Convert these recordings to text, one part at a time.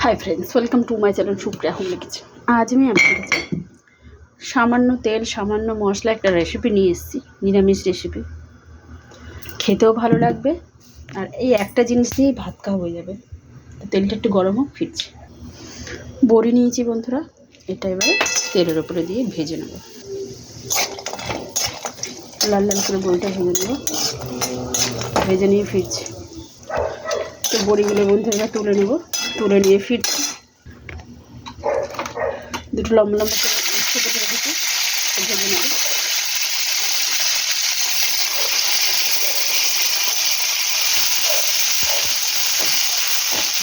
Hi friends, welcome to my channel Supriya home kitchen. आज मैं आपके কাছে সামান্য তেল সামান্য মশলা একটা রেসিপি নিয়ে এসেছি, নিরামিষ রেসিপি। খেতেও ভালো লাগবে আর এই একটা জিনিস দিয়েই ভাত খাওয়া হয়ে যাবে। তো তেলটা একটু গরম হোক, ফিরছি। বড়ি নিয়েছি বন্ধুরা, এটা এবারে তেলের উপরে দিয়ে ভেজে নেব। লাল লাল করে বড়িটা ভেজে নেব, ভেজে নিয়ে ফিরছি। তো বড়িগুলো বন্ধুরা তুলে নেব, তুলে নিয়ে ফিরছি। দুটো লম্বা লম্বা করে ছোটো করে দিচ্ছি, ভেজে নেব।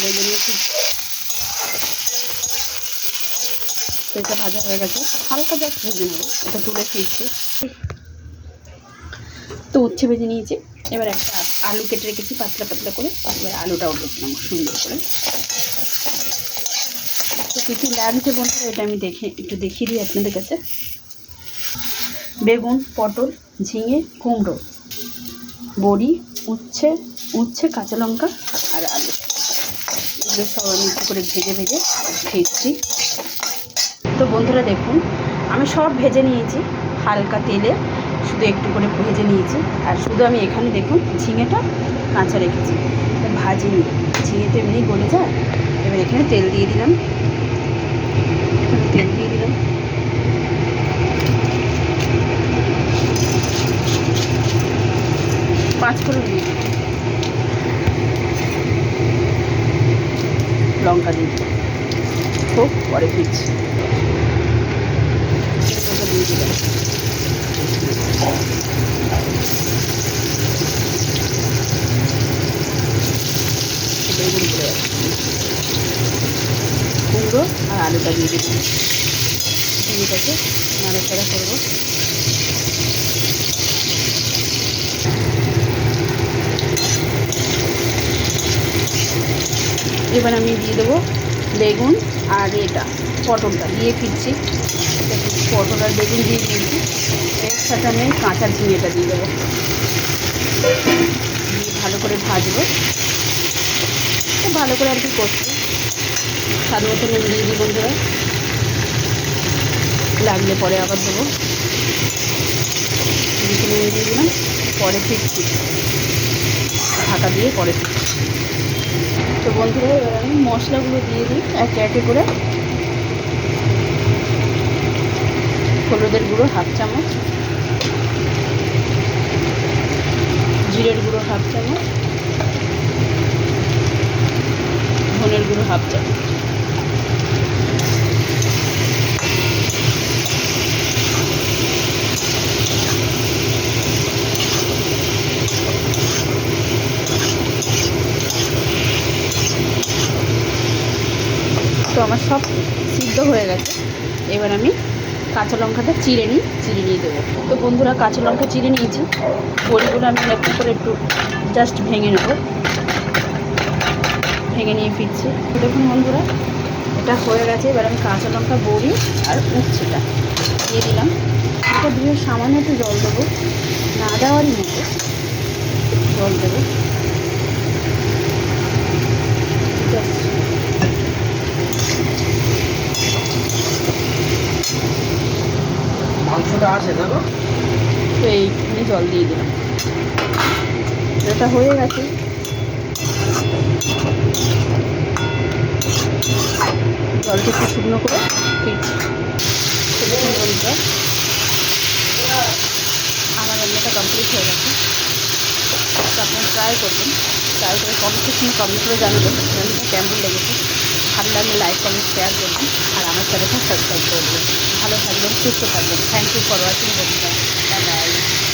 ভেজে নিয়ে ফিরছি। এটা ভাজা হয়ে গেছে, হালকা জাস্ট ভেজে নেব। এটা তুলে ফিরছি। তো উচ্ছে ভেজে নিয়েছি। এবার একটা আলু কেটে রেখেছি পাতলা পাতলা করে, এবার আলুটাও ভেজে নেব সুন্দর করে। তো কী কী লাগছে বন্ধুরা এটা আমি একটু দেখিয়ে দিই আপনাদের কাছে। বেগুন, পটল, ঝিঙে, কুমড়ো, বড়ি, উচ্ছে, কাঁচা লঙ্কা আর আলু। এগুলো সব আমি একটু করে ভেজে ভেজে ফিরছি। তো বন্ধুরা দেখুন, আমি সব ভেজে নিয়েছি হালকা তেলে, শুধু একটু করে ভেজে নিয়েছি। আর শুধু আমি এখানে দেখুন ঝিঙেটা কাঁচা রেখেছি, ভাজিনি। ঝিঙে তো এমনি গলে যায়। এবার এখানে তেল দিয়ে দিলাম, তেল দিয়ে দিলাম। পাঁচফোড়ন দিয়ে লঙ্কা দিয়ে দিলাম। খুব পরে ফিরছি। দিয়ে দিলাম বেগুন করে কুমড়ো আর আলুটা দিয়ে দিলাম। এটাকে নাড়াচাড়া করবো। এবার আমি দিয়ে দেবো বেগুন আর পটলটা দিয়ে ফিরছি। পটল আর বেগুন দিয়ে দিয়েছি, এর সাথে আমি কাঁচা ঝিঙেটা দিয়ে দেবো। দিয়ে ভালো করে ভাজবো, খুব ভালো করে আর কি করছি। স্বাদ মতো নুন দিয়ে দিই বন্ধুরা, লাগলে পরে আবার দেবো। নুন দিয়ে দিলাম, পরে ফিরছি। ঢাকা দিয়ে পরে ফিরছি। তো বন্ধুরা এবার আমি মশলাগুলো দিয়ে দিই একে একে করে। হলুদের গুঁড়ো হাফ চামচ, জিরের গুঁড়ো হাফ চামচ, ধনের গুঁড়ো হাফ চামচ। তো আমার সব সিদ্ধ হয়ে গেছে। এবার আমি কাঁচা লঙ্কাটা চিড়ে নিয়ে দেবো। তো বন্ধুরা কাঁচা লঙ্কা চিড়ে নিয়েছি, বড়িগুলো আমি একটু করে একটু জাস্ট ভেঙে নেব। ভেঙে নিয়ে ফিরছি। দেখুন বন্ধুরা এটা হয়ে গেছে। এবার আমি কাঁচা লঙ্কা, বড়ি আর উচ্ছেটা দিয়ে দিলাম। এটা ধুয়ে সামান্য একটু জল দেবো, না দেওয়ারই মতো জল দেবো। মাংসটা আছে দেখো। তো এইখানে জল দিয়ে দিলাম। এটা হয়ে গেছে। জলটা একটু শুকনো করে ফিরছি। তো দেখুন বন্ধুরা আমার রান্নাটা কমপ্লিট হয়ে গেছে। তো আপনারা ট্রাই করবেন, ট্রাই করে কমেন্ট করে জানাবেন রান্নাটা কেমন লেগেছে। ভালো লাগলে লাইক, কমেন্ট, শেয়ার করবেন আর আমার চ্যানেলটা সাবস্ক্রাইব করবেন। ভালো থাকবেন, সুস্থ থাকবেন। থ্যাংক ইউ ফর ওয়াচিং বন্ধুরা। Bye bye.